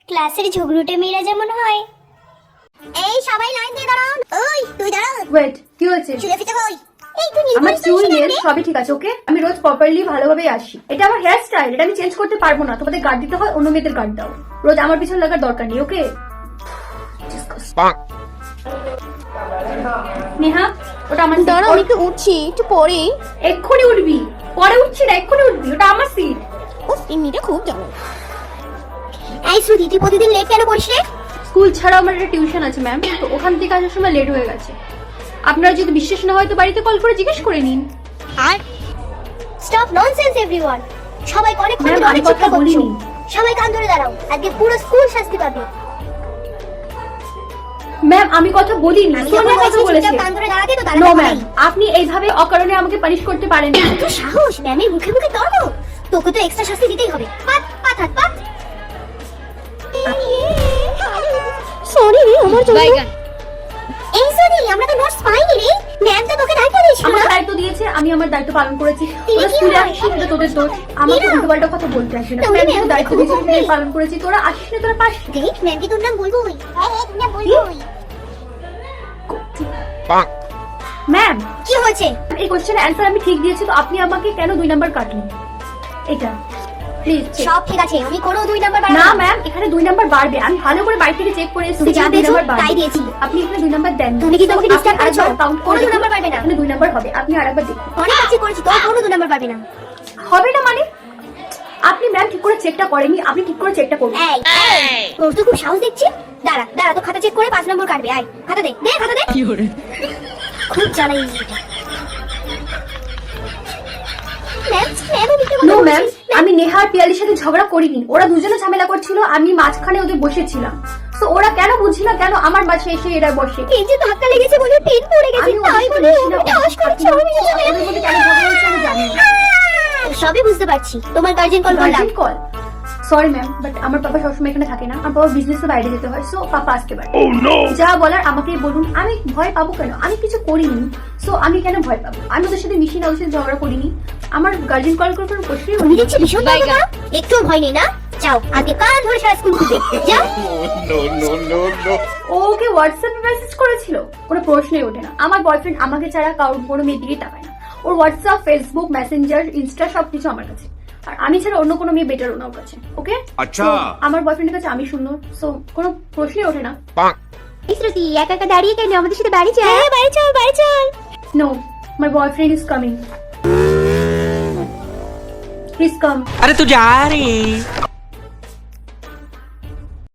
ক্লাসের ঝগড়ুটে মেয়েরা যেমন হয়। এই সবাই লাইন দিয়ে দাঁড়াও। ওই তুই দাঁড়া। ওয়েট, কি হয়েছে? চুলে ফিতে কই? এই তুই নীল আমার পরিস চুল করিস না নেল রে? সবই ঠিক আছে, ওকে? আমি রোজ প্রপারলি ভালোভাবে আসি। এটা আমার হেয়ার স্টাইল, এটা আমি চেঞ্জ করতে পারবো না। তোমাদের গার্ড দিতে হয়, অন্য মেয়েদের গার্ড দাও। রোজ আমার পিছনে লাগার দরকার নেই, ওকে? নেহা, ওটা আমার দাঁড়া, seat। আমি একটু উঠছি, একটু পরে। এক্ষুনি উঠবি। পরে উঠছি না, এক্ষুনি উঠবি। ওটা আমার সিট। উফ, এমনিটা খুব জ্বালা। এই শ্রুতি, তুই প্রতিদিন লেট কেন করিস রে? স্কুল ছাড়া আমার একটা টিউশন আছে ম্যাম, তো ওখান থেকে আসার সময় লেট হয়ে গেছে। আপনার যদি বিশ্বাস না হয় তো বাড়িতে কল করে জিজ্ঞেস করে নিন। আর স্টপ ননসেন্স এভরিওয়ান। সবাই অনেক ম্যাম, আমি কথা বলিনি। সবাই কান ধরে দাঁড়াও, আজকে পুরো স্কুল শাস্তি পাবে। ম্যাম, আমি কথা বলিনি, আমি সোনিয়া যখন কথা বলেছি বলেছে। চুপচাপ কান ধরে দাঁড়াতে, তো নো দাঁড়াতে ম্যাম, হবেই। আপনি এইভাবে অকারণে আমাকে পানিশ করতে পারেন না। এত সাহস, ম্যামের মুখে মুখে তর্ক। তোকে তো এক্সট্রা শাস্তি দিতেই হবে। পাত পাত হাত পাত। সরি রে, আমার জন্য। এই সরি, আমরা তো নোটস পাইনি রে। ম্যাম তো তোকে দায়িত্ব দিয়েছিল আমার না? দায়িত্ব দিয়েছে, আমি আমার দায়িত্ব পালন করেছি। তিনি তোরা কি স্কুলে হয়? আসিস, এটা তোদের দোষ। আমাকে না। উল্টোপাল্টা কথা বলতে আসবে না। না, ম্যাম উনি যেটা দায়িত্ব খুব দিয়েছে আমি ভালো। পালন করেছি। তোরা আসিস না, তোরা পাস। দেখ, ম্যাম কি তোর নাম বলবোই? হ্যাঁ হ্যাঁ, তোর নাম বলবোই। ম্যাম, কি হয়েছে? এই কোশ্চেনের অ্যান্সার আমি ঠিক দিয়েছি, তো আপনি আমাকে কেন 2 নাম্বার কাটলেন? এটা প্লিজ। সব ঠিক আছে, আমি কোনো 2 নাম্বার না ম্যাম, এখানে 2 নাম্বার বাড়বে। আমি ভালো করে বাড়ি থেকে চেক করে এসেছি। তুমি যা এখানে 2 পেয়েছো, নাম্বার বাড়বে। তাই দিয়েছি। আপনি এখানে 2 নাম্বার দেন। তুমি কি তোমাকে আপনি disturb করেছো? আরেকবার count কোনো করে 2 নাম্বার পাবে না। এখানে 2 নাম্বার হবে। আপনি আরেকবার দেখুন। অনেক চেক করেছি, তোর কোনো 2 নাম্বার পাবে না। হবে না মানে? আপনি ম্যাম ঠিক করে চেকটা করেননি, আপনি ঠিক করে চেকটা করুন। এই তোর তো খুব সাহস দেখছি। দাঁড়া দাঁড়া, তো খাতা চেক করে 5 নম্বর কাটবে। আয় খাতা দে, দে খাতা দে। খুব জ্বালাই এটা। ম্যাম, ম্যাম আমি নো ম্যাম, আমি নেহা আর পিয়ালির সাথে ঝগড়া করিনি। ওরা দুজনে ঝামেলা করছিল, আমি মাঝখানে ওদের বসেছিলাম। তো ওরা কেন বুঝি না কেন আমার বাসায় এসে এরা বসে। এই যে ধাক্কা লেগেছে বলে পেন পড়ে গেছে, আমি তাই ওদের বলে সাথে ওটা আওয়াজ করছে। ওদের মধ্যে কেন ঝগড়া হয়েছে আমি জানি না। সবই বুঝতে পারছি। তোমার গার্জিয়ান কল করলাম। কল। সরি ম্যাম, বাট আমার পাপা সবসময় এখানে থাকে না। আমার পাপা বিজনেসে বাইরে যেতে হয়, সো পাপা আসতে পারে। যা বলার আমাকে বলুন। আমি ভয় পাবো কেন? আমি কিছু করিনি, সো আমি কেন ভয় পাবো? আমি ওদের সাথে মিশি না, ওদের সাথে ঝগড়া করিনি। আমার গার্জিয়ান কল করে করে বসেই তুমি দেখছি ভীষণ ভয় পাও। একটু ভয় নেই না? যাও আগে কান ধরে সারা স্কুল ঘুরবে। যাও। ওকে হোয়াটসঅ্যাপে মেসেজ করেছিল, কোনো প্রশ্নই ওঠে না। আমার বয়ফ্রেন্ড আমাকে ছাড়া কারোর কোনো মেয়ের দিকে তাকায় না। ওর হোয়াটসঅ্যাপ, ফেসবুক, মেসেঞ্জার, ইনস্টা সবকিছু আমার কাছে। আর আমি ছাড়া অন্য কোনো মেয়ে বেটার ওনার কাছে। ওকে, আচ্ছা। আমার বয়ফ্রেন্ডের কাছে আমি সুন্দর, সো কোনো প্রশ্নই ওঠে না। শ্রুতি, একা একা দাঁড়িয়ে কেন? আমাদের সাথে বাড়ি চল। হ্যাঁ বাড়ি চল, বাড়ি চল। No, my boyfriend is coming. Please come. अरे तू जा रही